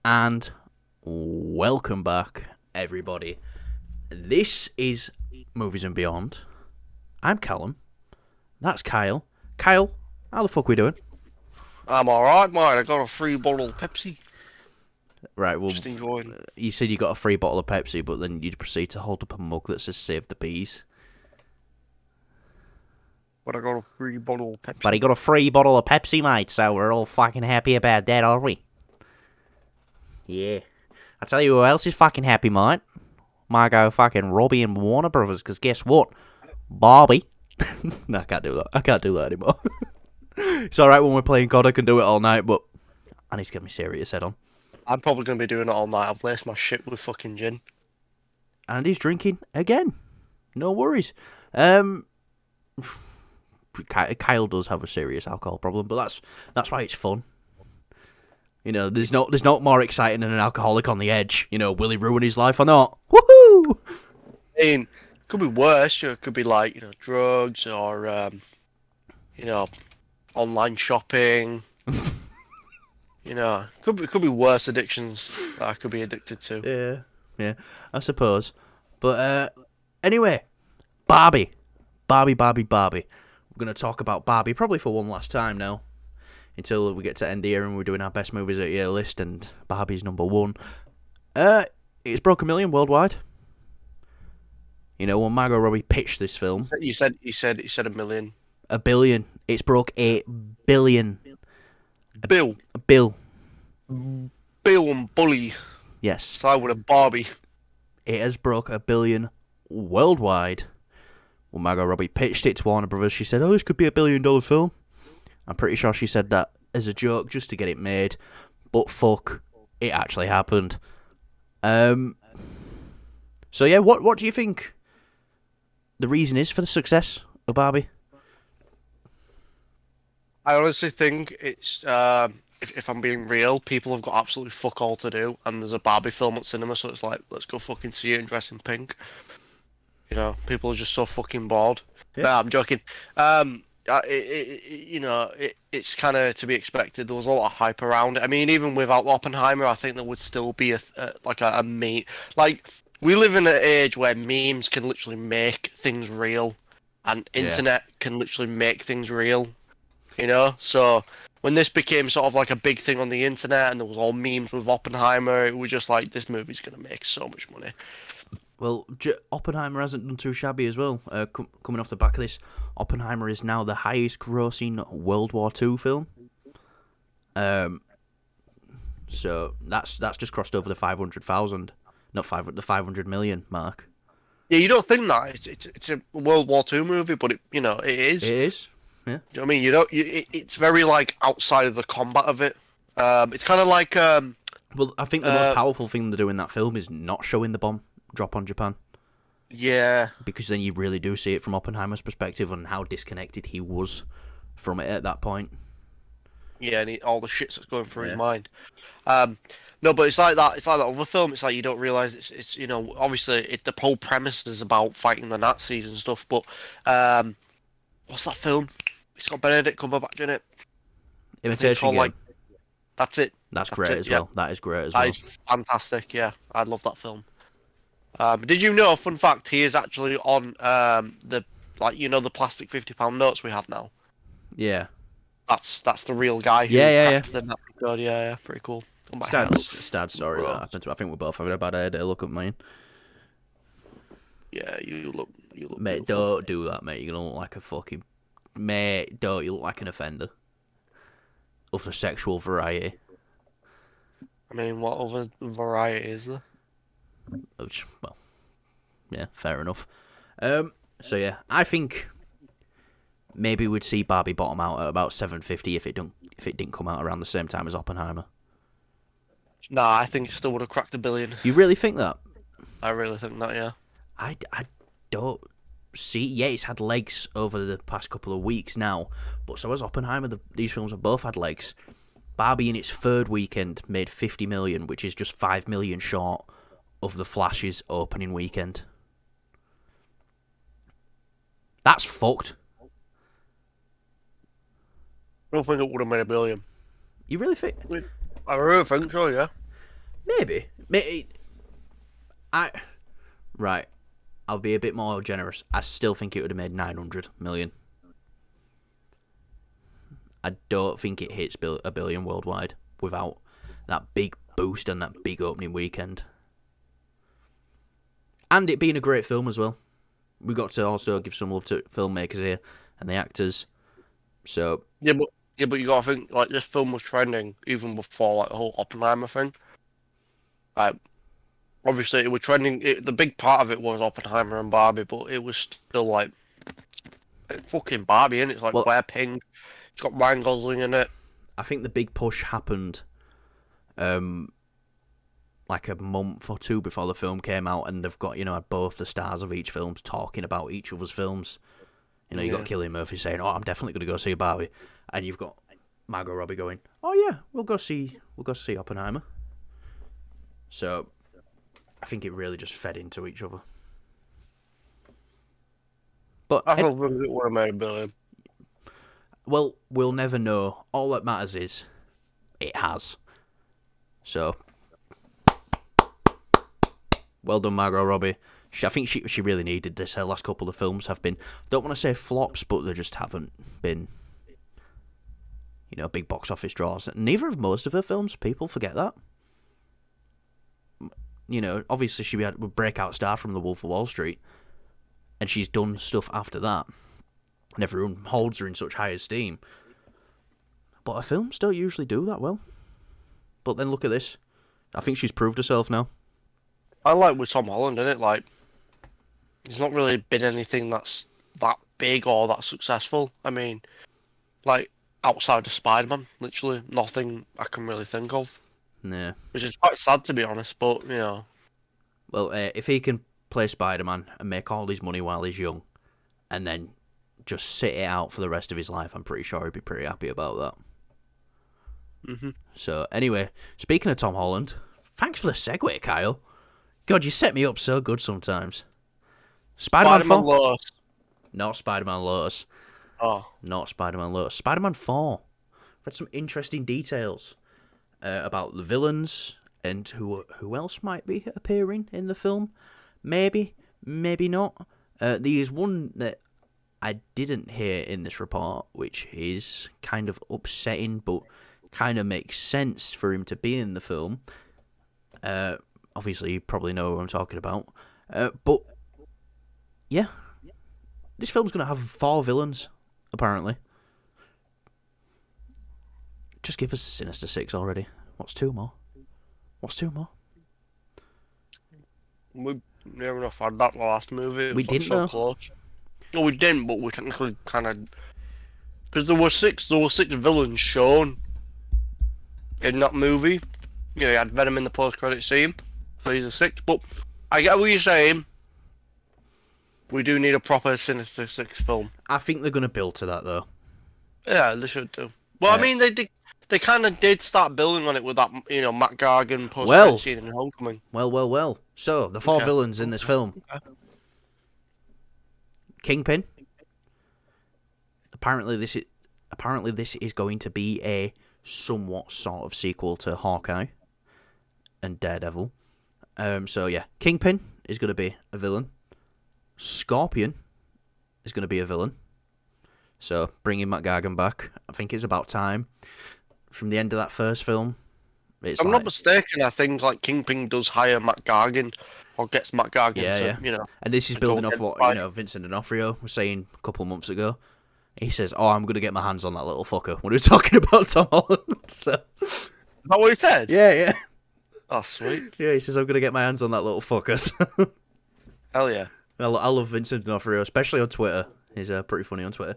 And welcome back, everybody. This is Movies and Beyond. I'm Callum. That's Kyle. Kyle, how the fuck we doing? I'm alright, mate. I got a free bottle of Pepsi. Right, well, Just enjoying. you said you got a free bottle of Pepsi, but then you'd proceed to hold up a mug that says "Save the Bees." But I got a free bottle of But he Pepsi. got a free bottle of Pepsi, mate, so we're all fucking happy about that, are we? Yeah. I tell you who else is fucking happy, mate. Margot fucking Robbie and Warner Brothers, because guess what? Barbie. No, I can't do that. I can't do that anymore. It's alright when we're playing COD, I can do it all night, but I need to get my serious head on. I'm probably going to be doing it all night. I've laced my shit with fucking gin. And he's drinking again. No worries. Kyle does have a serious alcohol problem, but that's why it's fun. You know, there's not more exciting than an alcoholic on the edge. You know, will he ruin his life or not? Woohoo! I mean, could be worse. It could be like, drugs or, online shopping. Could be worse addictions that I could be addicted to. Yeah, I suppose. But anyway, Barbie. Barbie. We're going to talk about Barbie probably for one last time now. Until we get to end here and we're doing our best movies of the year list and Barbie's number one. It's broke 1 million worldwide. You know, when Margot Robbie pitched this film, You said a million. 1 billion. It's broke 8 billion. Bill. A bill. Bill and Bully. Yes. Side with a Barbie. It has broke 1 billion worldwide. When Margot Robbie pitched it to Warner Brothers, she said, "Oh, this could be $1 billion film." I'm pretty sure she said that as a joke just to get it made, but fuck, it actually happened. So yeah, what do you think the reason is for the success of Barbie? I honestly think it's if I'm being real, people have got absolutely fuck all to do, and there's a Barbie film at cinema, so it's like, let's go fucking see it and dress in pink. People are just so fucking bored. Yeah. No, I'm joking. It's kind of to be expected. There was a lot of hype around it. I mean, even without Oppenheimer, I think there would still be a meme. Like, we live in an age where memes can literally make things real, and Yeah. internet can literally make things real. So when this became sort of like a big thing on the internet and there was all memes with Oppenheimer, it was just like, this movie's gonna make so much money. Well, Oppenheimer hasn't done too shabby as well. Coming off the back of this, Oppenheimer is now the highest-grossing World War II film. So that's just crossed over the 500,000, not 500, the 500 million mark. Yeah, you don't think that it's a World War II movie, but it is. It is. Yeah. Do you know what I mean? It's very like outside of the combat of it. It's kind of like Well, I think the most powerful thing they do in that film is not showing the bomb drop on Japan. Yeah. Because then you really do see it from Oppenheimer's perspective and how disconnected he was from it at that point. Yeah, and all the shits that's going through his mind. No, but it's like that. It's like that other film. It's like you don't realize it's obviously the whole premise is about fighting the Nazis and stuff. But what's that film? It's got Benedict Cumberbatch in it. Imitation Game. That's it. That's great as well. That is great as well. That is fantastic. Yeah, I love that film. Did you know? Fun fact: he is actually on the plastic £50 notes we have now. Yeah. That's the real guy who cracked the Nazi code. Yeah, pretty cool. Sad story that happened to. I think we're both having a bad hair day. Look at mine. Yeah, you look. Mate, beautiful. don't do that, mate. You're gonna look like a fucking mate. Don't you look like an offender of the sexual variety? I mean, what other variety is there? Well, yeah, fair enough. So yeah, I think maybe we'd see Barbie bottom out at about 750 if it didn't come out around the same time as Oppenheimer. Nah, I think it still would have cracked 1 billion. You really think that? I really think that, yeah. I don't see. Yeah, it's had legs over the past couple of weeks now, but so has Oppenheimer. These films have both had legs. Barbie in its third weekend made 50 million, which is just 5 million short of The Flash's opening weekend. That's fucked. I don't think it would have made 1 billion. You really think? I really think so, yeah. Maybe. I right. I'll be a bit more generous. I still think it would have made 900 million. I don't think it hits a billion worldwide without that big boost and that big opening weekend. And it being a great film as well. We got to also give some love to filmmakers here and the actors. So but you gotta think like this film was trending even before like the whole Oppenheimer thing. Like obviously it was trending. The big part of it was Oppenheimer and Barbie, but it was still like fucking Barbie, and it's like well, Claire Pink. It's got Ryan Gosling in it. I think the big push happened like a month or two before the film came out, and they've got, had both the stars of each films talking about each other's films. You got Cillian Murphy saying, "Oh, I'm definitely going to go see Barbie," and you've got Margot Robbie going, "Oh yeah, we'll go see Oppenheimer." So I think it really just fed into each other. But I don't think it would have made a billion. Well, we'll never know. All that matters is it has. So, well done, Margot Robbie. I think she really needed this. Her last couple of films have been, don't want to say flops, but they just haven't been, big box office draws. Neither of most of her films. People forget that. Obviously she had a breakout star from The Wolf of Wall Street, and she's done stuff after that, and everyone holds her in such high esteem. But her films don't usually do that well. But then look at this. I think she's proved herself now. I like with Tom Holland, isn't it? Like, there's not really been anything that's that big or that successful. I mean, like, outside of Spider-Man, literally nothing I can really think of. Yeah. Which is quite sad, to be honest, but, Well, if he can play Spider-Man and make all his money while he's young, and then just sit it out for the rest of his life, I'm pretty sure he'd be pretty happy about that. Mm-hmm. So, anyway, speaking of Tom Holland, thanks for the segue, Kyle. God, you set me up so good sometimes. Spider-Man 4? Lotus. Not Spider-Man Lotus. Oh. Not Spider-Man Lotus. Spider-Man 4. Read some interesting details about the villains and who else might be appearing in the film. Maybe, maybe not. There's one that I didn't hear in this report, which is kind of upsetting, but kind of makes sense for him to be in the film. Obviously, you probably know who I'm talking about. But, yeah. This film's going to have 4 villains, apparently. Just give us a Sinister Six already. What's 2 more? We never enough had that last movie. It We was didn't, so though. close. No, we didn't, but we technically kind of... Because there were 6 villains shown in that movie. You had Venom in the post-credit scene. So he's a 6, but I get what you're saying. We do need a proper Sinister Six film. I think they're going to build to that, though. Yeah, they should do. Well, I mean, they kind of did start building on it with that, Matt Gargan post-credit scene in Homecoming. Well. So, the 4 villains in this film. Okay. Kingpin. Apparently this is going to be a somewhat sort of sequel to Hawkeye and Daredevil. So yeah, Kingpin is going to be a villain. Scorpion is going to be a villain. So bringing Matt Gargan back, I think it's about time. From the end of that first film, I'm not mistaken. I think like Kingpin does hire Matt Gargan, or gets Matt Gargan to. And this is building off what Vincent D'Onofrio was saying a couple of months ago. He says, "Oh, I'm going to get my hands on that little fucker." When he was talking about Tom Holland. So. Is that what he said? Yeah. Oh, sweet. Yeah, he says, "I'm going to get my hands on that little fucker." Hell yeah. I love Vincent D'Onofrio, especially on Twitter. He's pretty funny on Twitter.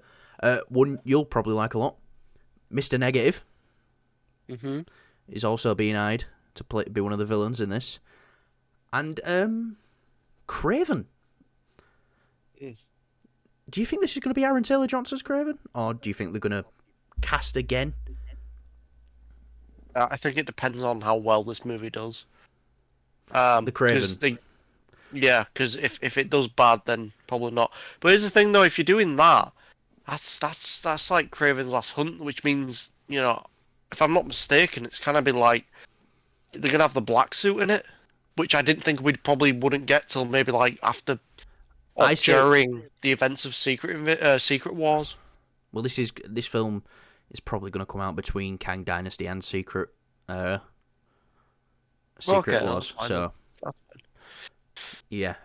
One you'll probably like a lot. Mr. Negative. Mm-hmm. Is also being eyed to be one of the villains in this. And Craven. Do you think this is going to be Aaron Taylor-Johnson's Craven? Or do you think they're going to cast again? I think it depends on how well this movie does. The Craven. Because if it does bad, then probably not. But here's the thing, though: if you're doing that, that's like Craven's Last Hunt, which means if I'm not mistaken, it's kind of been like they're gonna have the black suit in it, which I didn't think we'd probably wouldn't get till maybe like after or I say, during the events of Secret Wars. well, this film is probably going to come out between Kang Dynasty and uh, Secret Okay, that's Wars. fine then. So yeah.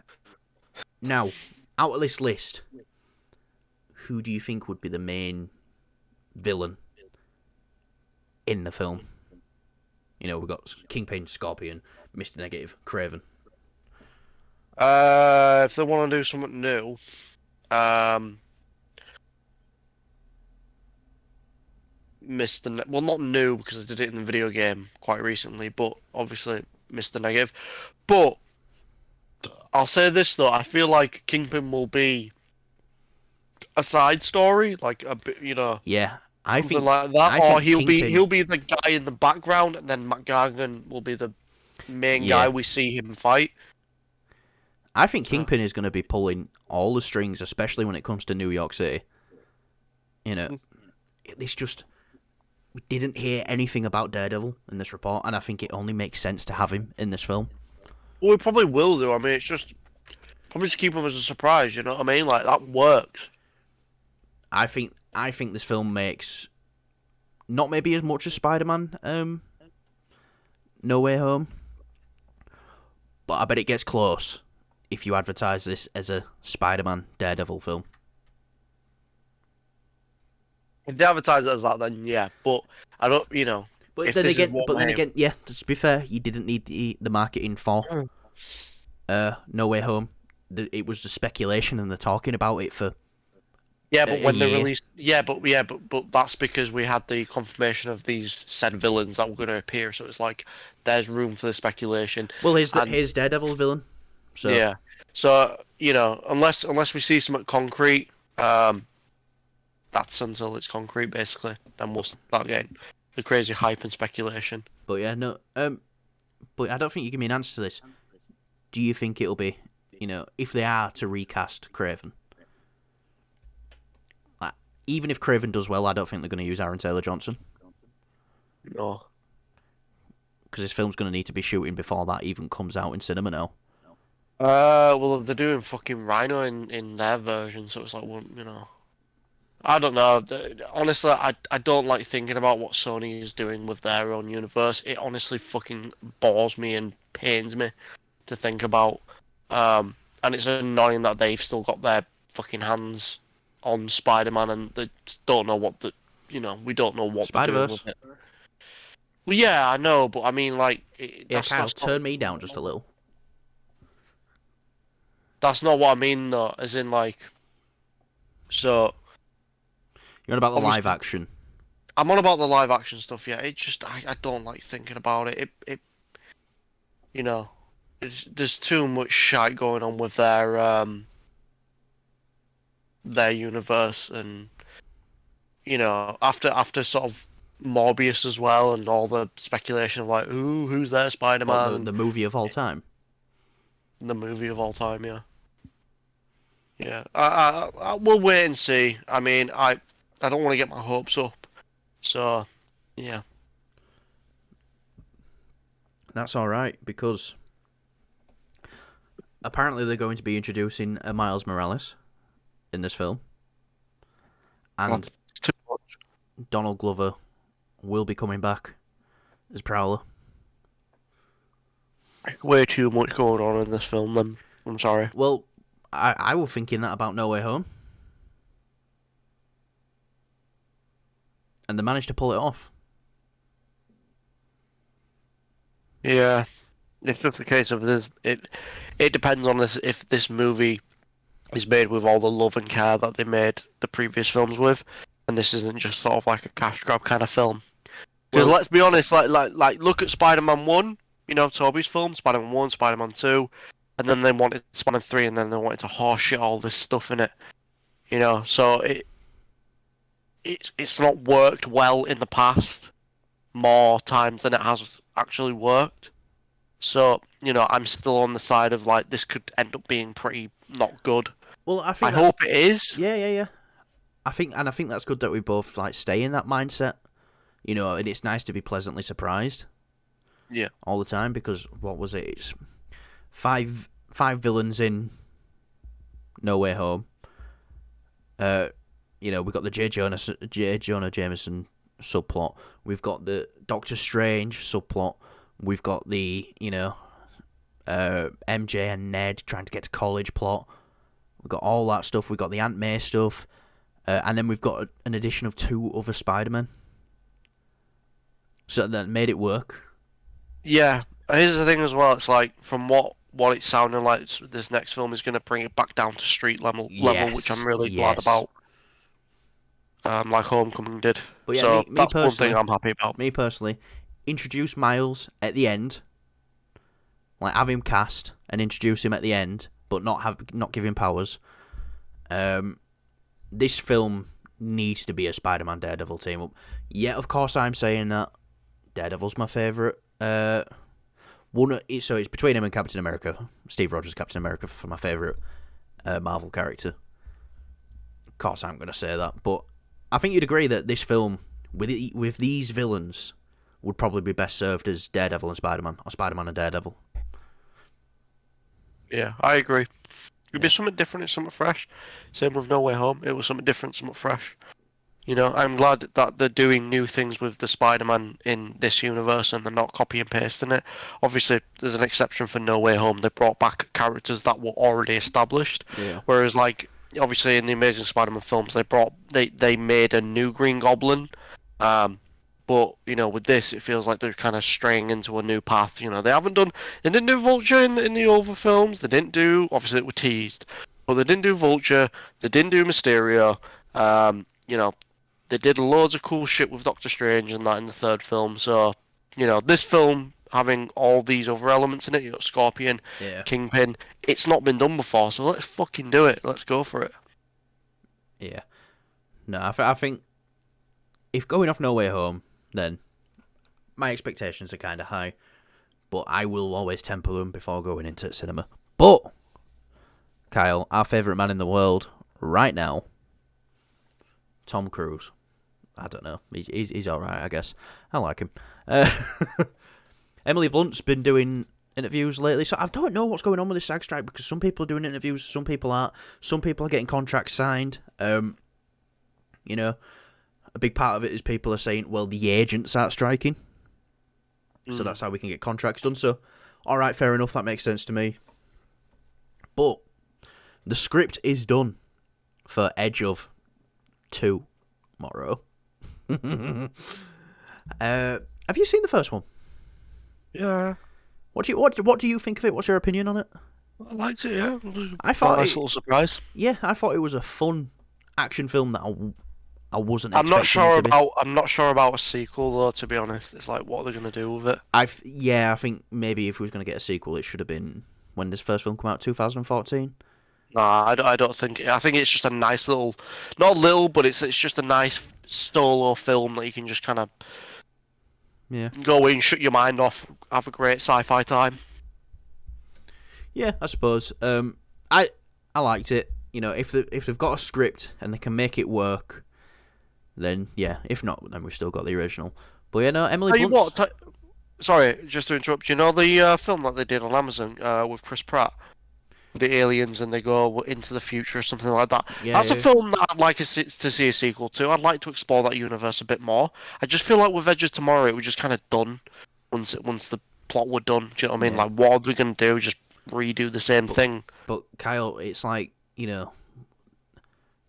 Now, out of this list, who do you think would be the main villain in the film? You know, we've got Kingpin, Scorpion, Mr. Negative, Craven. If they want to do something new, well, not new because they did it in the video game quite recently, but obviously Mr. Negative. But I'll say this though, I feel like Kingpin will be a side story, like a bit, Yeah, I something think like that, I or think he'll be Kingpin. the guy in the background, and then McGargan will be the main guy Yeah, we see him fight. I think So, Kingpin is going to be pulling all the strings, especially when it comes to New York City. You know, it's just we didn't hear anything about Daredevil in this report, and I think it only makes sense to have him in this film. well, we probably will do. I mean, it's just probably just keep him as a surprise. You know what I mean? Like that works. I think this film makes not maybe as much as Spider-Man, No Way Home, but I bet it gets close if you advertise this as a Spider-Man Daredevil film. If they advertise it as that, then yeah. But I don't, But if then this is again, what we're aiming. yeah. To be fair, you didn't need the marketing for No Way Home. It was the speculation and the talking about it for Yeah, but a when they year. released, but that's because we had the confirmation of these said villains that were going to appear. So it's like there's room for the speculation, Well, and here's Daredevil's villain. So yeah. So unless we see something concrete, that's until it's concrete basically. Then we'll start getting the crazy hype and speculation. but yeah, no. But I don't think you give me an answer to this. Do you think it'll be, if they are to recast Craven, like, even if Craven does well, I don't think they're going to use Aaron Taylor Johnson No. because this film's going to need to be shooting before that even comes out in cinema now. Well, they're doing fucking Rhino in their version, so it's like, well, I don't know. Honestly, I don't like thinking about what Sony is doing with their own universe. It honestly fucking bores me and pains me to think about. And it's annoying that they've still got their fucking hands on Spider-Man and they don't know we don't know what they're doing Spider-Verse. with it. Well, yeah, I know, but I mean, like, Yeah, Kyle, turn me down just a little. that's not what I mean, though. As in, like, so You're on about the live obviously, action. I'm on about the live action stuff. Yeah, it just I don't like thinking about it. You know, there's too much shite going on with their universe, and after sort of Morbius as well, and all the speculation of like who's their What, Spider-Man, the and movie of all time? the movie of all time. Yeah, yeah. I we'll wait and see. I mean, I don't want to get my hopes up, so yeah. That's all right because apparently they're going to be introducing a Miles Morales in this film, and It's too much. Donald Glover will be coming back as Prowler. Way too much going on in this film. Then I'm sorry. Well, I was thinking that about No Way Home, and they managed to pull it off. Yeah, it's just a case of this. It depends on this if this movie is made with all the love and care that they made the previous films with, and this isn't just sort of like a cash grab kind of film. Because Well, let's be honest, like look at Spider-Man 1, Tobey's film, Spider-Man 1, Spider-Man 2, and then they wanted Spider-Man 3, and then they wanted to horseshit all this stuff in it. So it's not worked well in the past more times than it has actually worked. So, I'm still on the side of like this could end up being pretty not good. well, I I think that's hope it is. yeah. I think that's good that we both like stay in that mindset, and it's nice to be pleasantly surprised. Yeah. all the time, because what was it? It's five villains in No Way Home. We've got the J. Jonah Jameson subplot. We've got the Doctor Strange subplot. We've got the MJ and Ned trying to get to college plot. We've got all that stuff. We've got the Aunt May stuff, and then we've got an addition of 2 other Spider-Men. So that made it work. Yeah. Here's the thing as well. It's like from what it's sounding like, this next film is going to bring it back down to street level, which I'm really glad about. Like Homecoming did. But yeah, so me that's one personally, thing I'm happy about. Me personally, introduce Miles at the end, like have him cast and introduce him at the end, but not give him powers. This film needs to be a Spider-Man Daredevil team up. Yeah, of course I'm saying that Daredevil's my favourite. So it's between him and Captain America. Steve Rogers, Captain America, for my favourite Marvel character. Of course I'm going to say that, but I think you'd agree that this film, with these villains, would probably be best served as Daredevil and Spider-Man, or Spider-Man and Daredevil. Yeah, I agree. It'd be something different and something fresh. Same with No Way Home. It was something different, something fresh. I'm glad that they're doing new things with the Spider-Man in this universe and they're not copy and pasting it. Obviously, there's an exception for No Way Home. They brought back characters that were already established. Yeah. Whereas, like, obviously in the Amazing Spider-Man films, they made a new Green Goblin. But with this, it feels like they're kind of straying into a new path. They didn't do Vulture in the older films. They didn't do, obviously it was teased, but they didn't do Vulture. They didn't do Mysterio. They did loads of cool shit with Doctor Strange and that in the third film. So, this film having all these other elements in it, Scorpion, Kingpin, it's not been done before. So let's fucking do it. Let's go for it. Yeah. No, I think if going off No Way Home, then my expectations are kind of high. But I will always temper them before going into cinema. But, Kyle, our favourite man in the world right now, Tom Cruise. I don't know. He's all right, I guess. I like him. Emily Blunt's been doing interviews lately, so I don't know what's going on with this SAG strike, because some people are doing interviews, some people aren't. Some people are getting contracts signed. A big part of it is people are saying, well, the agents aren't striking, so that's how we can get contracts done. So, all right, fair enough. That makes sense to me. But the script is done for Edge of tomorrow. Have you seen the first one? Yeah. What do you think of it? What's your opinion on it? I liked it. Yeah. I thought nice little surprise. Yeah, I thought it was a fun action film that I wasn't. I'm not sure be. I'm not sure about a sequel though. To be honest, it's like what are they going to do with it? I think maybe if we was going to get a sequel, it should have been when this first film came out, 2014. Nah, I don't think. I think it's just a nice little, not little, but it's just a nice solo film that you can just kind of go in, shut your mind off, have a great sci-fi time. Yeah, I suppose. I liked it. If they've got a script and they can make it work, then yeah. If not, then we've still got the original. But Emily Blunt's... Sorry, just to interrupt. You know the film that they did on Amazon with Chris Pratt? The aliens and they go into the future or something like that. That's a film that I'd like to see a sequel to. I'd like to explore that universe a bit more. I just feel like with Edge of Tomorrow, it was just kind of done once the plot were done. Do you know what I mean? Like, what are we going to do? Just redo the same thing. But Kyle, it's like,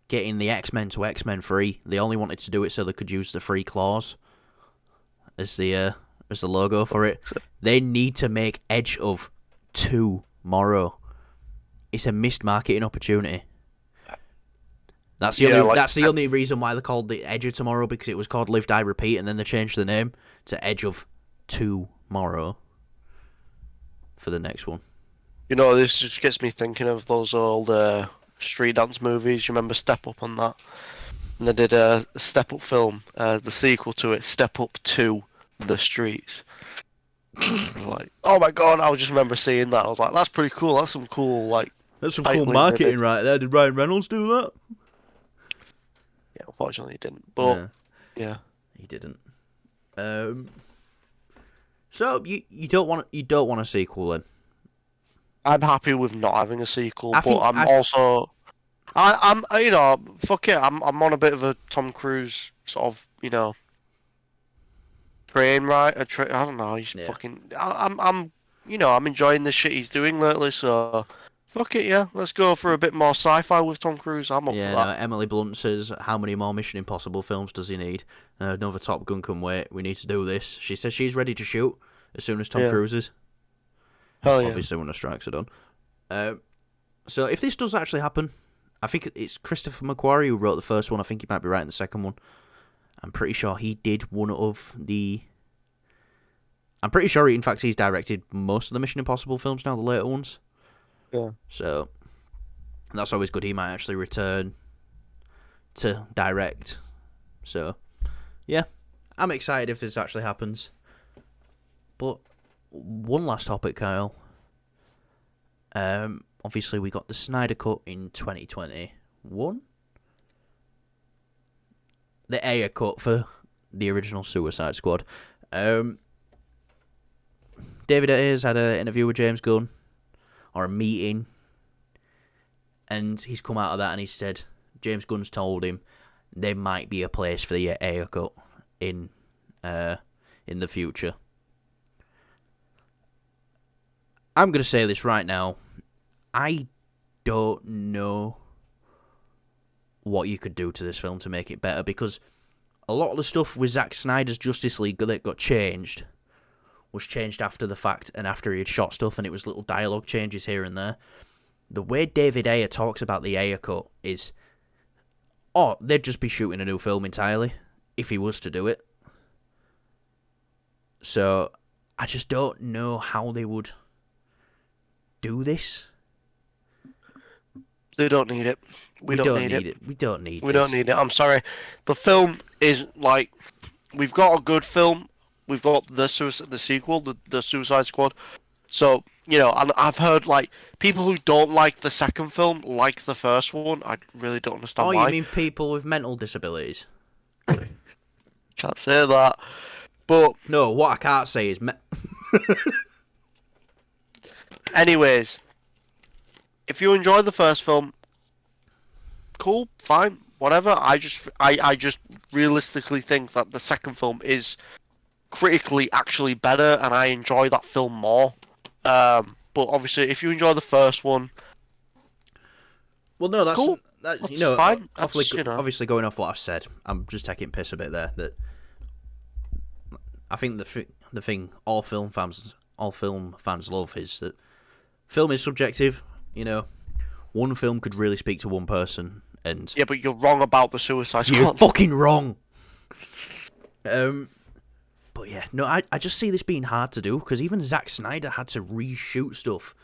getting the X-Men to X-Men free. They only wanted to do it so they could use the free claws as the logo for it. They need to make Edge of tomorrow. It's a missed marketing opportunity. That's the only reason why they called it Edge of Tomorrow, because it was called Live, Die, Repeat, and then they changed the name to Edge of Tomorrow for the next one. This just gets me thinking of those old street dance movies. You remember Step Up on that? And they did a Step Up film, the sequel to it, Step Up to the Streets. Like, oh my god, I just remember seeing that. I was like, that's pretty cool. That's some cool, that's some cool marketing right there. Did Ryan Reynolds do that? Yeah, unfortunately he didn't. But yeah. He didn't. So you don't want a sequel then? I'm happy with not having a sequel, I but think I'm also fuck it. I'm on a bit of a Tom Cruise sort of train ride. I don't know. He's yeah. fucking. I'm enjoying the shit he's doing lately. So fuck it, yeah. Let's go for a bit more sci-fi with Tom Cruise. I'm up for Yeah, no, that. Emily Blunt says, how many more Mission Impossible films does he need? Another Top Gun can wait. We need to do this. She says she's ready to shoot as soon as Tom Yeah. Cruise is. Hell yeah. Obviously, when the strikes are done. So if this does actually happen, I think it's Christopher McQuarrie who wrote the first one. I think he might be right in the second one. I'm pretty sure he did one of the... I'm pretty sure, in fact, he's directed most of the Mission Impossible films now, the later ones. Yeah. So that's always good. He might actually return to direct. So, yeah, I'm excited if this actually happens. But one last topic, Kyle. Obviously, we got the Snyder Cut in 2021. The Ayer Cut for the original Suicide Squad. David Ayer's had an interview with James Gunn, or a meeting, and he's come out of that and he said James Gunn's told him there might be a place for the Ayer Cut in the future. I'm going to say this right now. I don't know what you could do to this film to make it better, because a lot of the stuff with Zack Snyder's Justice League that got changed was changed after the fact and after he had shot stuff, and it was little dialogue changes here and there. The way David Ayer talks about the Ayer Cut is, they'd just be shooting a new film entirely if he was to do it. So I just don't know how they would do this. They don't need it. We don't need it. We don't need We this. don't need it. I'm sorry. The film is like, we've got a good film. We've got the sequel, the Suicide Squad. So, and I've heard like people who don't like the second film like the first one. I really don't understand why. You mean people with mental disabilities? Can't say that. But no, what I can't say is anyways, if you enjoyed the first film, cool, fine, whatever. I just realistically think that the second film is critically actually better, and I enjoy that film more. But obviously, if you enjoy the first one, well, no, that's cool. That's fine. Obviously, going off what I've said, I'm just taking piss a bit there. That I think the thing all film fans love is that film is subjective. One film could really speak to one person, and yeah, but you're wrong about the Suicide Squad. You're fucking wrong. But yeah, no, I just see this being hard to do, because even Zack Snyder had to reshoot stuff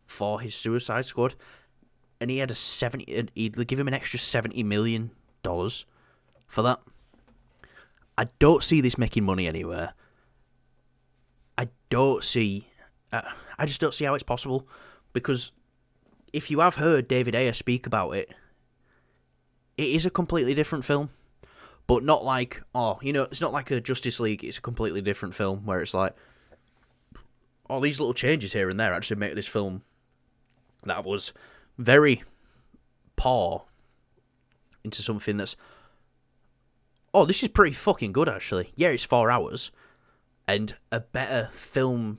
for his Suicide Squad, and he had he'd give him an extra $70 million for that. I don't see this making money anywhere. I just don't see how it's possible, because if you have heard David Ayer speak about it, it is a completely different film. But not like, it's not like a Justice League, it's a completely different film where it's like, these little changes here and there actually make this film that was very poor into something that's, this is pretty fucking good actually. Yeah, it's 4 hours, and a better film,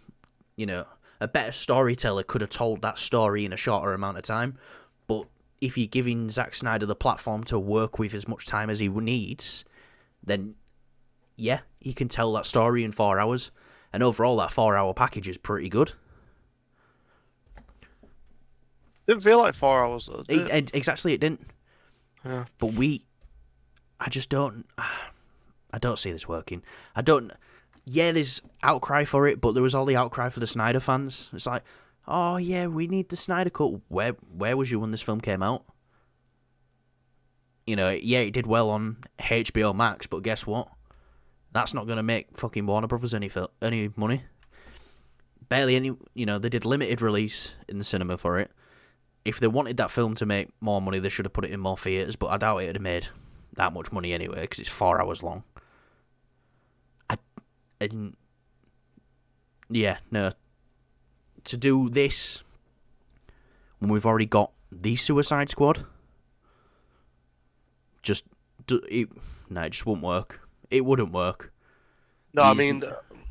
a better storyteller could have told that story in a shorter amount of time. But if you're giving Zack Snyder the platform to work with as much time as he needs, then yeah, he can tell that story in 4 hours. And overall, that 4-hour package is pretty good. Didn't feel like 4 hours though. Exactly, it didn't. Yeah. But I don't see this working. Yeah, there's outcry for it, but there was all the outcry for the Snyder fans. It's like, oh yeah, we need the Snyder Cut. Where was you when this film came out? Yeah, it did well on HBO Max, but guess what? That's not going to make fucking Warner Brothers any money. Barely any. They did limited release in the cinema for it. If they wanted that film to make more money, they should have put it in more theaters, but I doubt it would have made that much money anyway, because it's 4 hours long. Yeah, no. To do this when we've already got the Suicide Squad, just it just wouldn't work. It wouldn't work. No, I mean,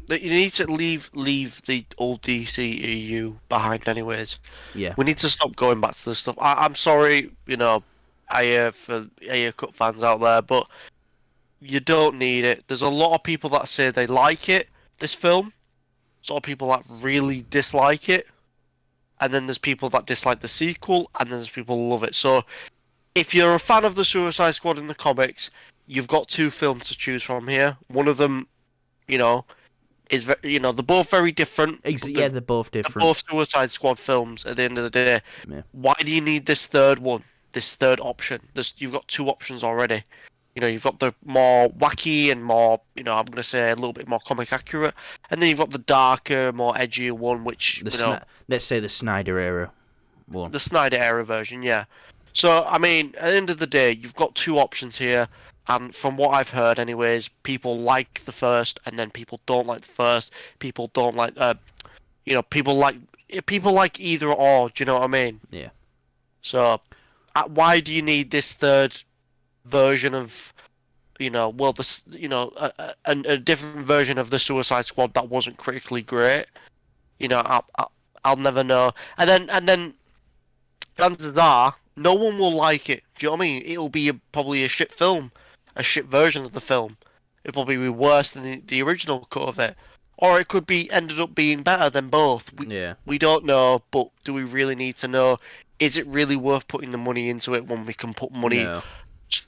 you need to leave the old DCEU behind, anyways. Yeah, We need to stop going back to this stuff. I'm sorry, Ayer for Ayer Cut fans out there, but you don't need it. There's a lot of people that say they like it, this film. There's a lot of people that really dislike it, and then there's people that dislike the sequel, and then there's people who love it. So if you're a fan of the Suicide Squad in the comics, you've got two films to choose from here. One of them, you know, they're both very different. yeah, they're both They're different. both Suicide Squad films at the end of the day. Yeah. Why do you need this third one? This third option? You've got two options already. You've got the more wacky and more, I'm going to say a little bit more comic accurate. And then you've got the darker, more edgier one, which, let's say the Snyder era one. the Snyder era version, yeah. So, I mean, at the end of the day, you've got two options here. And from what I've heard, anyways, people like the first, and then people don't like the first. People don't like, people like either or. Do you know what I mean? Yeah. So, why do you need this third version of, a different version of the Suicide Squad that wasn't critically great? I'll never know. And then chances are no one will like it. Do you know what I mean? It'll be probably a shit film, a shit version of the film. It'll probably be worse than the original cut of it, or it could be ended up being better than both. We don't know, but do we really need to know? Is it really worth putting the money into it when we can put money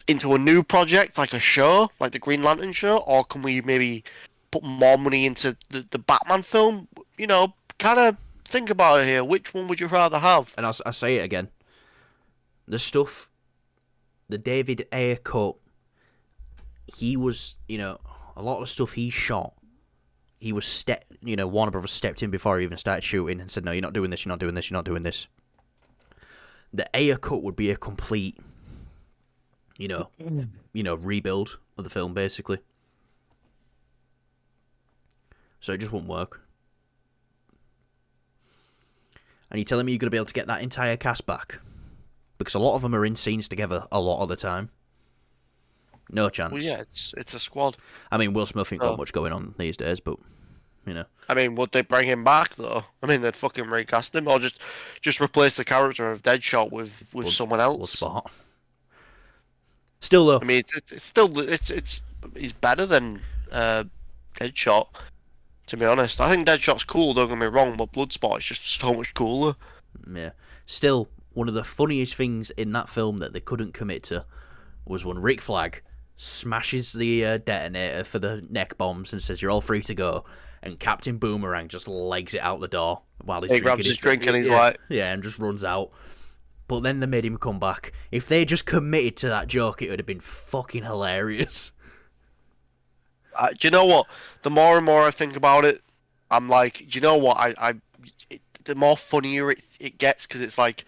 into a new project like a show, like the Green Lantern show, or can we maybe put more money into the Batman film? Kind of think about it here. Which one would you rather have? And I'll say it again. The stuff, the David Ayer cut, he was, a lot of the stuff he shot, he was Warner Brothers stepped in before he even started shooting and said, no, you're not doing this, you're not doing this, you're not doing this. The Ayer cut would be a complete, rebuild of the film, basically. So it just won't work. And you're telling me you're going to be able to get that entire cast back? Because a lot of them are in scenes together a lot of the time. No chance. Well, yeah, it's a squad. I mean, Will Smith ain't got much going on these days, but, I mean, would they bring him back, though? I mean, they'd fucking recast him, or just replace the character of Deadshot with someone else. Bloodspot. Still, though. I mean, he's better than Deadshot, to be honest. I think Deadshot's cool, don't get me wrong, but Bloodspot is just so much cooler. Yeah. Still, one of the funniest things in that film that they couldn't commit to was when Rick Flag smashes the detonator for the neck bombs and says, you're all free to go, and Captain Boomerang just legs it out the door while he's he grabs his drink and he's like... Yeah, and just runs out. But then they made him come back. If they just committed to that joke, it would have been fucking hilarious. Do you know what? The more and more I think about it, I'm like, do you know what? The more funnier it gets, because it's like,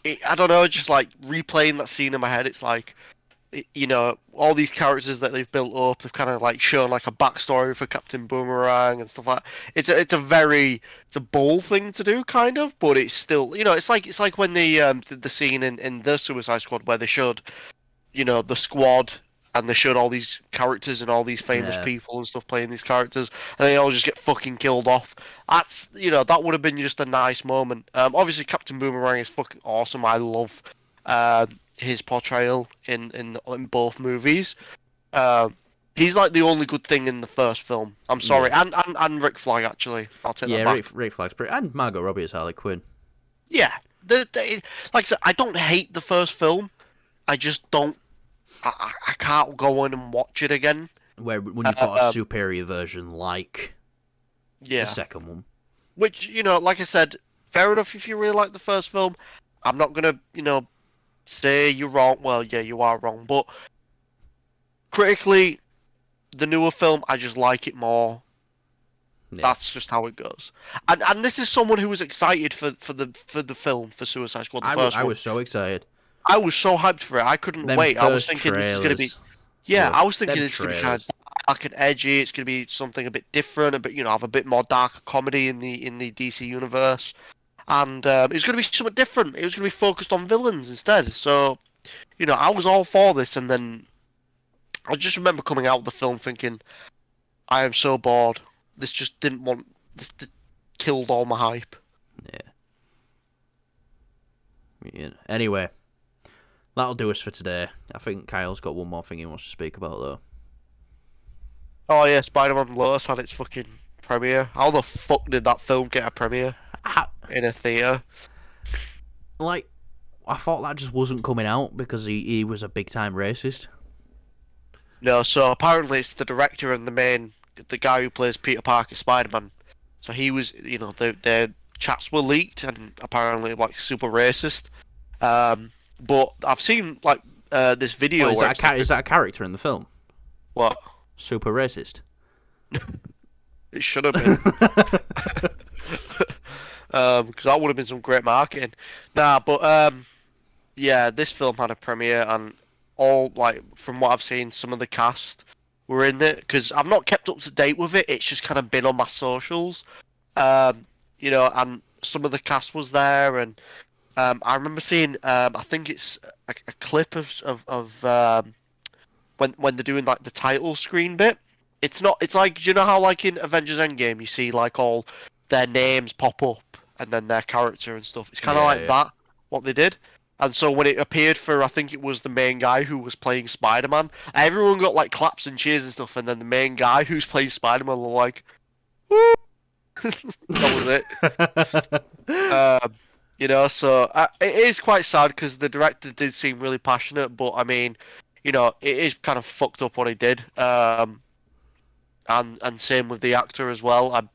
I don't know, just like replaying that scene in my head. It's like, all these characters that they've built up, they've kind of like shown like a backstory for Captain Boomerang and stuff like that. It's a bold thing to do, kind of, but it's still, it's like when they did the scene in the Suicide Squad where they showed, the squad, and they showed all these characters and all these famous people and stuff playing these characters, and they all just get fucking killed off. That's, that would have been just a nice moment. Obviously Captain Boomerang is fucking awesome. I love his portrayal in both movies. He's like the only good thing in the first film. I'm sorry, and Rick Flag, actually. I'll take that back. Rick Flag's pretty, and Margot Robbie as Harley Quinn. Yeah, like I said, I don't hate the first film. I just don't. I can't go in and watch it again. When you've got a superior version like the second one. Which, like I said, fair enough if you really like the first film. I'm not gonna, say you're wrong. Well, yeah, you are wrong. But critically, the newer film, I just like it more. Yeah. That's just how it goes. And this is someone who was excited for the film, for Suicide Squad. I was so excited. I was so hyped for it. I couldn't wait. I was thinking this is going to be... Yeah, I was thinking this is going to be kind of dark and edgy. It's going to be something a bit different, a bit have a bit more dark comedy in the DC universe, and it was going to be something different. It was going to be focused on villains instead. So I was all for this, and then I just remember coming out of the film thinking, I am so bored. This just didn't want. This killed all my hype. Yeah. Anyway, that'll do us for today. I think Kyle's got one more thing he wants to speak about, though. Oh yeah, Spider-Man Lotus had its fucking premiere. How the fuck did that film get a premiere in a theater? Like, I thought that just wasn't coming out because he was a big-time racist. No, so apparently it's the director and the guy who plays Peter Parker Spider-Man. So he was, their chats were leaked and apparently like super racist. But I've seen like this video. Is that a character in the film? What? Super racist. It should have been. Because that would have been some great marketing. Nah, but yeah, this film had a premiere, and all like from what I've seen, some of the cast were in it. Because I've not kept up to date with it. It's just kind of been on my socials, and some of the cast was there, and I remember seeing. I think it's a clip of when they're doing like the title screen bit. It's not. It's like, do you know how like in Avengers Endgame you see like all their names pop up and then their character and stuff. It's kind of that what they did. And so when it appeared for, I think it was the main guy who was playing Spider-Man, everyone got like claps and cheers and stuff, and then the main guy who's playing Spider-Man were like, woo! That was it. So it is quite sad because the director did seem really passionate, but I mean, it is kind of fucked up what he did. And same with the actor as well.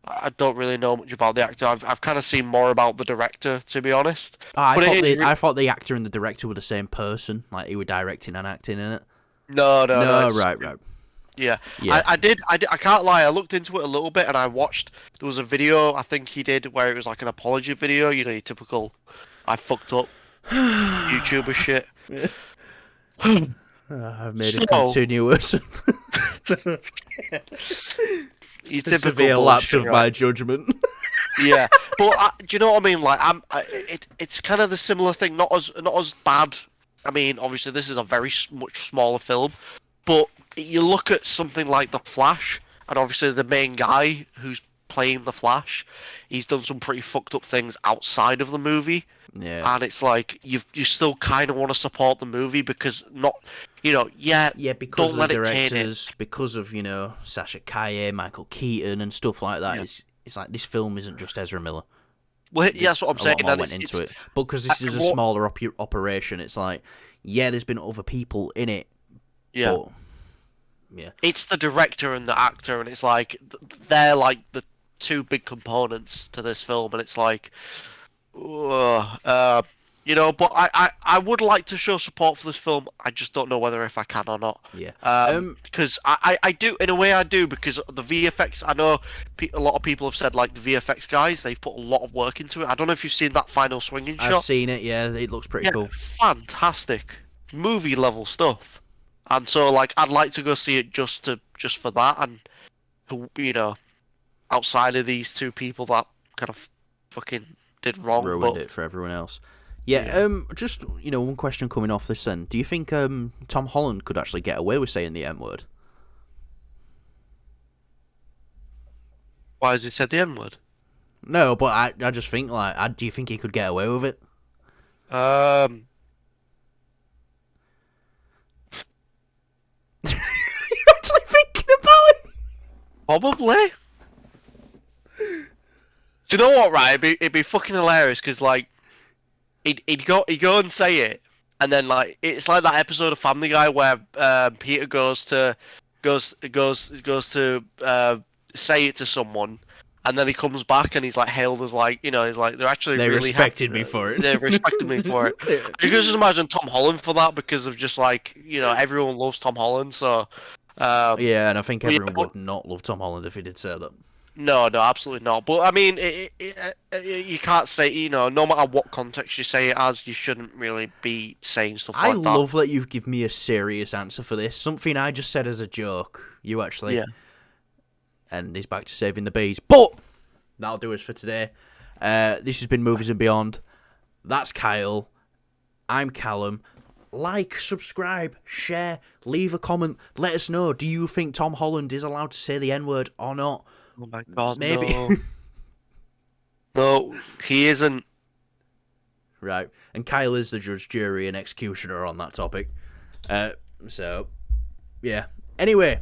I don't really know much about the actor. I've kind of seen more about the director, to be honest. I thought the actor and the director were the same person. Like, he were directing and acting in it. No. Right. Yeah. I did. I can't lie. I looked into it a little bit, and I watched. There was a video I think he did where it was like an apology video. Your typical, I fucked up YouTuber shit. I've made it continuous. Severe lapse of my judgment. Yeah, but do you know what I mean? Like, it's kind of the similar thing. Not as bad. I mean, obviously, this is a very much smaller film, but you look at something like The Flash, and obviously the main guy who's playing The Flash, he's done some pretty fucked up things outside of the movie. Yeah. And it's like you still kind of want to support the movie because because of the directors, because of Sasha Kaye, Michael Keaton, and stuff like that. Yeah. It's like this film isn't just Ezra Miller. Well, yeah, that's what I'm saying. A lot more went into it, but because this is a smaller operation, it's like there's been other people in it. Yeah. But, yeah. It's the director and the actor, and it's like they're like the two big components to this film, and it's like. But I would like to show support for this film. I just don't know whether if I can or not. Yeah. Because I do, in a way I do, because the VFX, I know a lot of people have said like the VFX guys, they've put a lot of work into it. I don't know if you've seen that final swinging shot. I've seen it, yeah, it looks pretty cool. Fantastic. Movie level stuff. And so like I'd like to go see it just for that, and outside of these two people that kind of fucking did wrong, ruined it for everyone else. Yeah. Just one question coming off this then. Do you think Tom Holland could actually get away with saying the M word? Why has he said the N word? No, but I just think do you think he could get away with it? You're actually thinking about it? Probably. Do you know what? Right, it'd be fucking hilarious because like, he'd go and say it, and then like it's like that episode of Family Guy where Peter goes to say it to someone, and then he comes back and he's like hailed as like he's like they really respected me for it. They respected me for it. You can just imagine Tom Holland for that because of just like everyone loves Tom Holland, so. Yeah, and I think everyone would not love Tom Holland if he did say that. No, no, absolutely not. But I mean, you can't say, no matter what context you say it as, you shouldn't really be saying stuff I like that. love that you've given me a serious answer for this. Something I just said as a joke. You actually. Yeah. And he's back to saving the bees. But that'll do us for today. This has been Movies and Beyond. That's Kyle. I'm Callum. Like, subscribe, share, leave a comment. Let us know. Do you think Tom Holland is allowed to say the N-word or not? Oh my God, Maybe. no. No, he isn't. Right. And Kyle is the judge, jury, and executioner on that topic. So, yeah. Anyway,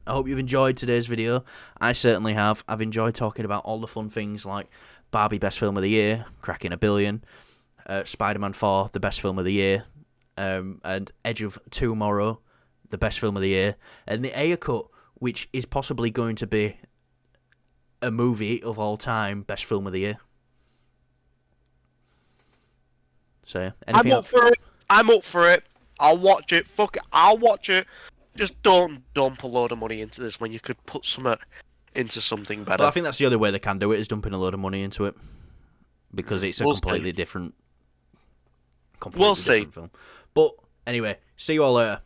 I hope you've enjoyed today's video. I certainly have. I've enjoyed talking about all the fun things like Barbie Best Film of the Year, cracking $1 billion, Spider-Man 4, the Best Film of the Year, and Edge of Tomorrow, the Best Film of the Year, and the Ayer cut, which is possibly going to be a movie of all time, Best Film of the Year. So, yeah. Anything I'm up for it. I'm up for it. I'll watch it. Fuck it. I'll watch it. Just don't dump a load of money into this when you could put some into something better. Well, I think that's the other way they can do it, is dumping a load of money into it. Because it's a completely different film. But, anyway, see you all later.